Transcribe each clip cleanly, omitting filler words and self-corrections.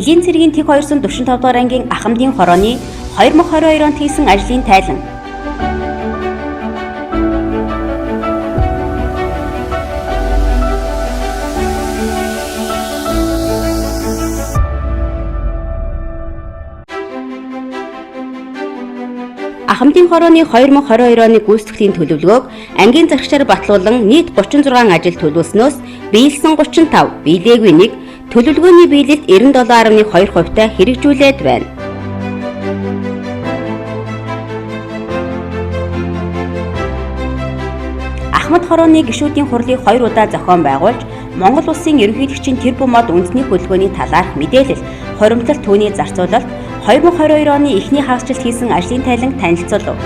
Элийн цэргийн тэг 245 дугаар ангийн Ахмадын хорооны 2022 онд хийсэн ажлын тайлан. Ахмадын хорооны 2022 оны гүйцэтгэлийн төлөвлөгөөг ангийн зарагчаар батлуулан нийт 36 ажил төлөвлөснөөс биелсэн 35, биелээгүй 1, төлөвлөгөөний биелэлт 97.2%-тай хэрэгжүүлээд байна. Ахмад хорооны гишүүдийн хурлыг 2 удаа зохион байгуулж, Монгол улсын ерөнхийлөгчийн тэр бумад үндэсний хөдөлгөөний талаарх мэдээлэл, хоримтлалт түүний зарцуулалт, 2022 оны эхний хагасжилт хийсэн ажлын тайланг танилцуулав.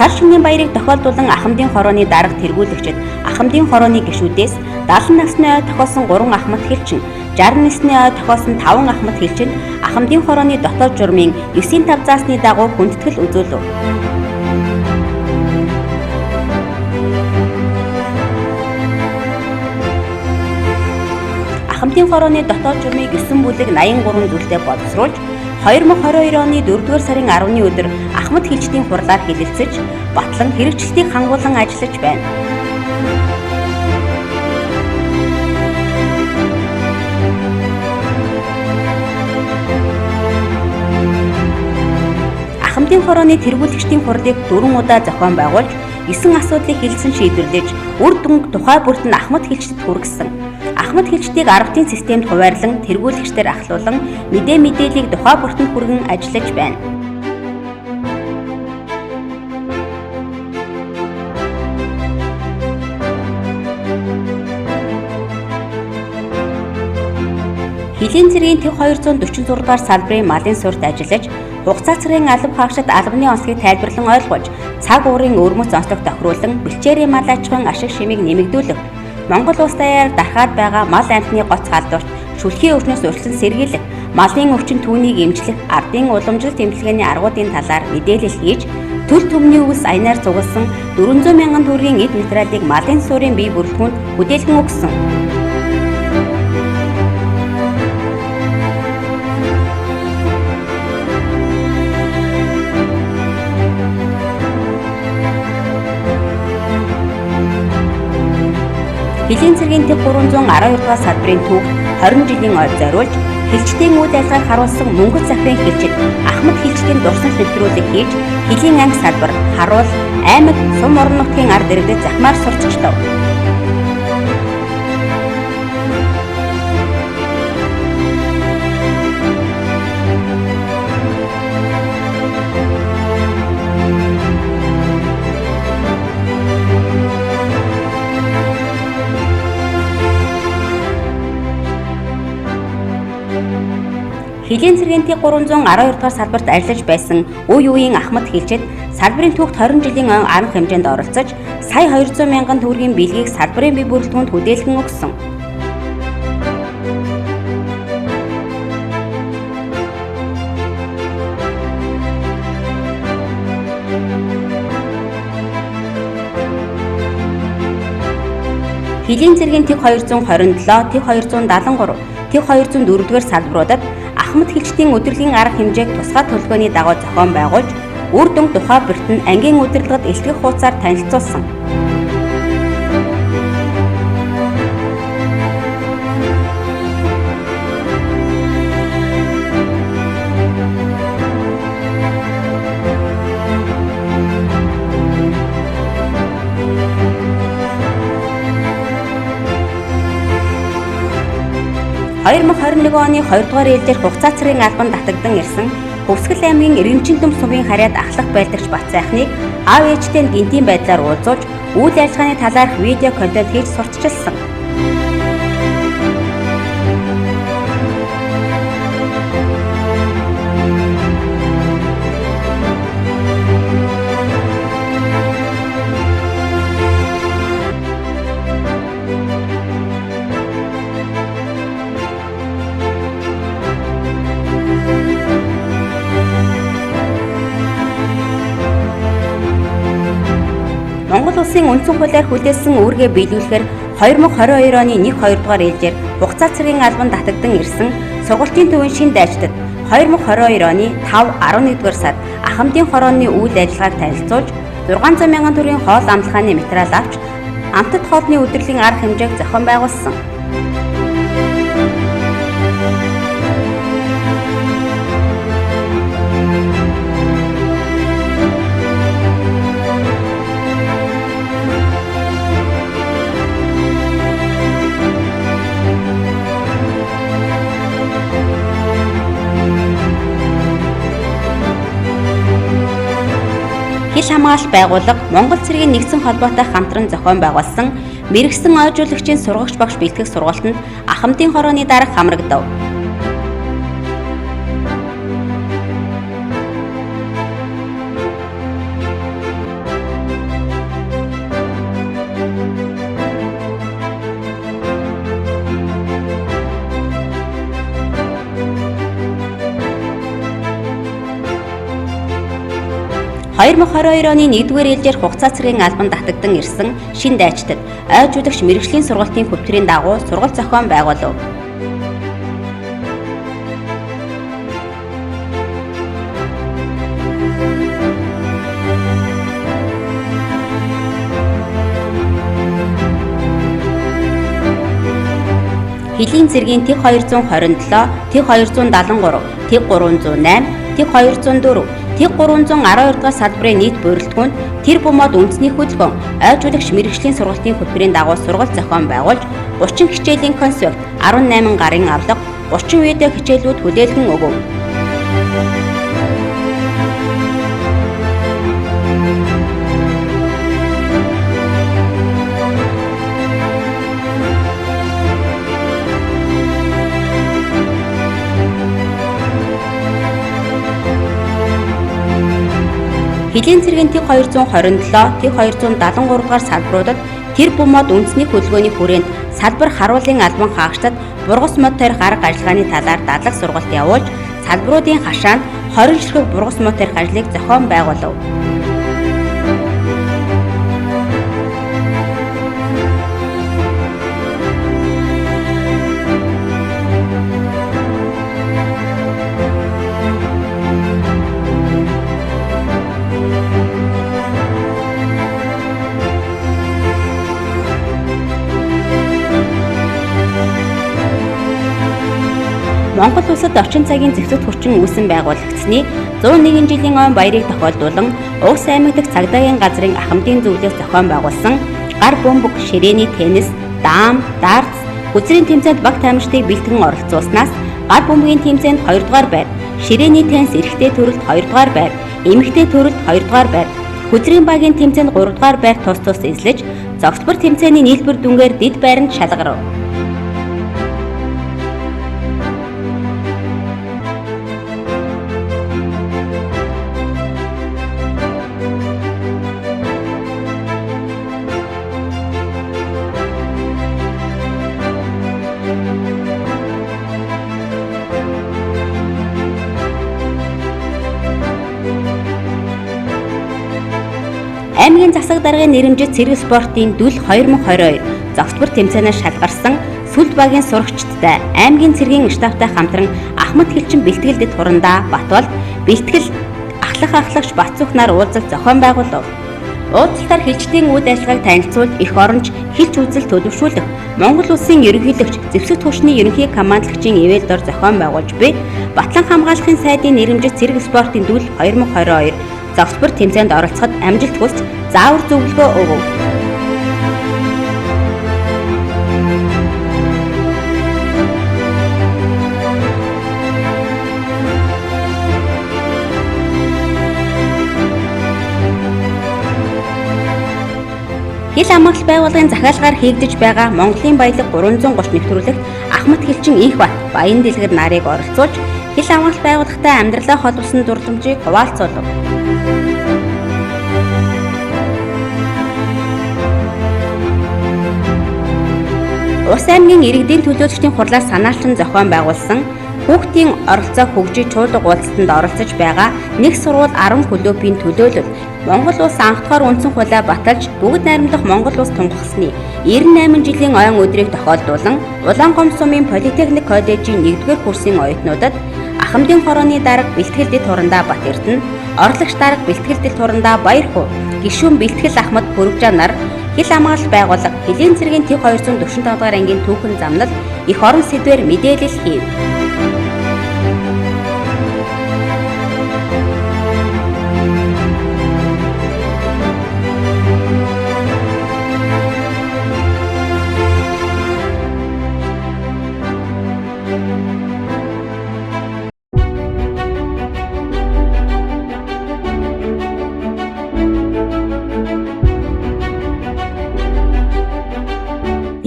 Сар шөнийн баярыг тохиолдуулан Ахмадын хорооны дарга тэргүүлэгчид Ахмадын хорооны гишүүдээс 70 насны ой тохиолсон 3 ахмад хэлчин, 60 насны ой тохиолсон 5 ахмад хэлчинд Ахмадын хорооны дотоод журмын 9-5 заасны дагуу хүндэтгэл үзүүлв. Ахмадын хорооны дотоод журмыг 9 бүлэг 83 зүйлтэй боловсруулж 2022 оны 4-р сарын 10-ны өдөр Ахмад хэлчдийн хурлаар хэлэлцэж, батлан хэрэгжилтийг хангуулан ажиллаж байна. Ахмадын хорооны тэргүүлэгчдийн хурлыг 4 удаа зохион байгуулж, 9 асуудлыг хэлсэн шийдвэрлэж, үр дүнг тухай бүрт нь Ахмад хэлчдэд хүргэсэн. Ахмад хэлчдийг аргын системд хуваарлан тэргүүлэгчдээр ахлуулан мэдээллийг тухай бүртэнд хүргэн ажиллаж байна. Элийн цэргийн тэг 246 дугаар салбарын малын суурьт ажиллаж, хугацаа цэргийн алба хаагчид албаны онцгийг тайлбарлан ойлгуулж, цаг уурын өвөрмөц онцлог тохируулан бэлчээрийн мал аж ахуйн ашиг шимийг нэмэгдүүлэх, Монгол улс даяар дарахад байгаа мал амьтны гоц халдварт шүлхийн өвчнөөс урьдчилан сэргийлэх, малын өвчин түүнийг эмчлэх, ардын уламжлалт эмчилгээний аргуудын талаар мэдээлэл хийж, төл төмний өвс аянаар цугласан 400 мянган төгрөгийн эд материалыг малын суурийн бие бүрэлдэхүүнд хүлээлгэн өгсөн. Элийн цэргийн тэг 312 дугаар салбарын түүх 20 жилийн ойд зориулж, хэлчдийн үйл ажиллагааг харуулсан Мөнгөт захирын хэлчид Ахмад хэлчдийн дурсамж нэвтрүүлэг хийж, хэлийн анги салбар, харуул, аймаг, сум орон нутгийн ард иргэдэд захимаар сурчилтав. Элийн цэргийн тэг 312 дугаар салбарт ажиллаж байсан үе үеийн Ахмад хэлчид салбарын түүхт 20 жилийн анх хэмжээнд оролцож, сая 200 мянган төгрөгийн бэлгийг салбарын бие бүрэлдэхүүнд хүлээлгэн өгсөн. Элийн цэргийн тэг 227, тэг 273, тэг 204 дугаар салбаруудад Ахмад хэлчдийн удирдлагын арга хэмжээг тусгай төлөвлөгөөний дагуу зохион байгуулж, үр дүнг тухай бүрт нь ангийн удирдлагад илтгэх хуудасаар танилцуулсан. (2021 оны 2 дугаар ээлжээр хугацаа цэргийн албанд татагдан ирсэн Хөвсгөл аймгийн Иргэнчинтөм сувын харьяад ахлах байлдагч Бат сайхныг аав ээжтэй нь гинтийн байдлаар уулзуулж, үйл ажиллагааны талаарх видео контент хийж сурталчилсан. Улсын үндсэн хуулиар хүлээсэн үүргээ биелүүлэхээр 2022 оны 1-2 дугаар ээлжээр хугацаа цэргийн албан татагдан ирсэн сургалтын төвийн шинэ дайчдад 2022 оны 5-11 дугаар сард ахмадын хорооны үйл ажиллагааг танилцуулж 600 мянган төгрөгийн хоол амлахааны материал авч амтд хоолны удирдлагын арга хэмжээг зохион байгуулсан. Хил хамгаалалт байгууллага Монгол цэргийн нэгдсэн холбоотой хамтран зохион байгуулсан мэрэгсэн ойжуулагчийн сургагч багш бэлтгэх сургалтанд ахмадын хорооны дарга хамрагдав. – 2022 оны 1-р ээлжээр хугацаа цэргийн албан татагдан ирсэн шинэ дайчдад ойжуулагч мэрэгжлийн сургалтын хөтөлбөрийн дагуу сургалт зохион байгуулав. Хилийн цэргийн ТЭГ 227, ТЭГ 273, ТЭГ 308, ТЭГ 204, ТЭГ 312 дугаар салбарын нийт бүрэлдэхүүнд тэр бумод үндэсний хөдөлгөөн ойжуулагч мэрэгжлийн сургалтын хөтөлбөрийн дагуу сургалт зохион байгуулж 30 хичээлийн конспект 18 гарын авлага 30 видео хичээлүүд хүлээлгэн өгөв. Хилийн цэргийн ТЭГ 227, ТЭГ 273 дугаар салбаруудад тэр бумод үндэсний хөдөлгөөний хүрээнд салбар харуулын албан хаагчдад бургас мод тарих арга ажиллагааны талаар дадлаг сургалт явуулж салбаруудын хашаанд 20 ширхэг бургас мод тарих ажлыг зохион байгуулав. Монгол улсад орчин цагийн зэвсэгт хүчин үүсэн байгуулагдсны 101 жилийн он баярыг тохиолдуулан Угс аймаг дахь цагдаагийн газрын ахмадын зөвлөлөөс зохион байгуулсан гар бөмбөг, ширээний теннис, даам, дартс, хүзрийн тэмцээнд баг тамирчдыг бэлтгэн оролцуулснаас гар бөмбөгийн тэмцээнд 2 дугаар байр, ширээний теннис эрэгтэй төрөлд 2 дугаар байр, эмэгтэй төрөлд 2 дугаар байр, хүзрийн багийн тэмцээнд 3 дугаар байр тус тус эзлэж, зогсбор тэмцээний нийлбэр дүнгээр дэд байранд шалгарав. Аймгийн засаг даргын нэрэмжит цэрэг спортын дүл 2022 зогсбор тэмцээнээс шалгарсан сүлд багийн сурагчдтай аймгийн цэргийн штабтай хамтран Ахмад хэлчин бэлтгэлдэд хурандаа Батболд бэлтгэл ахлагч Батцүх нар уулзалт зохион байгуулав. Уулзалтаар хэлчдийн үйл ажиллагааг танилцуулж эх оронч хэлч үзэл төлөвшүүлэх Монгол улсын ерөнхийлөгч зэвсэгт хүчний ерөнхий командлагчийн ивэл дор зохион байгуулж буй Батлан хамгаалахын сайдын нэрэмжит цэрэг спортын дүл 2022 зогсбор тэмцээнд оролцоход амжилт хүсч заавар зөвлөгөө өгөв. Хил хамгаалалт байгууллагын захиалгаар хийгдэж байгаа Монголын баялаг 330 нэвтрүүлэгт Ахмад хэлчин Инхбат Баян дэлгэр нарыг оролцуулж хил хамгаалалт байгууллагатай амьдралаа холбосон дурламжийг хуваалцуулав. Ус аймгийн иргэдийн төлөөлөгчдийн хурлаас санаалсан зохион байгуулсан хүүхдийн оролцоо хөгжиж чуулга уулзалтанд оролцож байгаа нэг сургууль 10 клубын төлөөлөл Монгол улс анх дахь үндсэн хуулиа баталж бүгд найрамдах Монгол улс тунхагласны 98 жилийн ойн өдрийг тохиолдуулан Улаангомс сумын Политехник коллежийн 1-р курсын оюутнуудад Ахмадын хорооны дарга бэлтгэлдэт турандаа Бат Эрдэнэ, орлогч дарга бэлтгэлдэт турандаа Баяр Хуу, гишүүн бэлтгэл Ахмад Бүрэгжаа нар хил хамгаалалт байгууллага Хэлийн цэргийн төв 245 дугаар ангийн түүхэн замнал эх орон сэдвээр мэдээлэл хийв.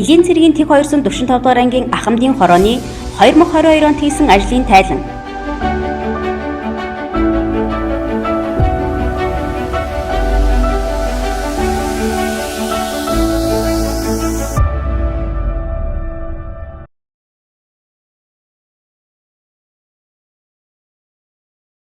Хэлийн цэргийн төв 245 дугаар ангийн Ахмадын хорооны 2022 онд хийсэн ажлын тайлан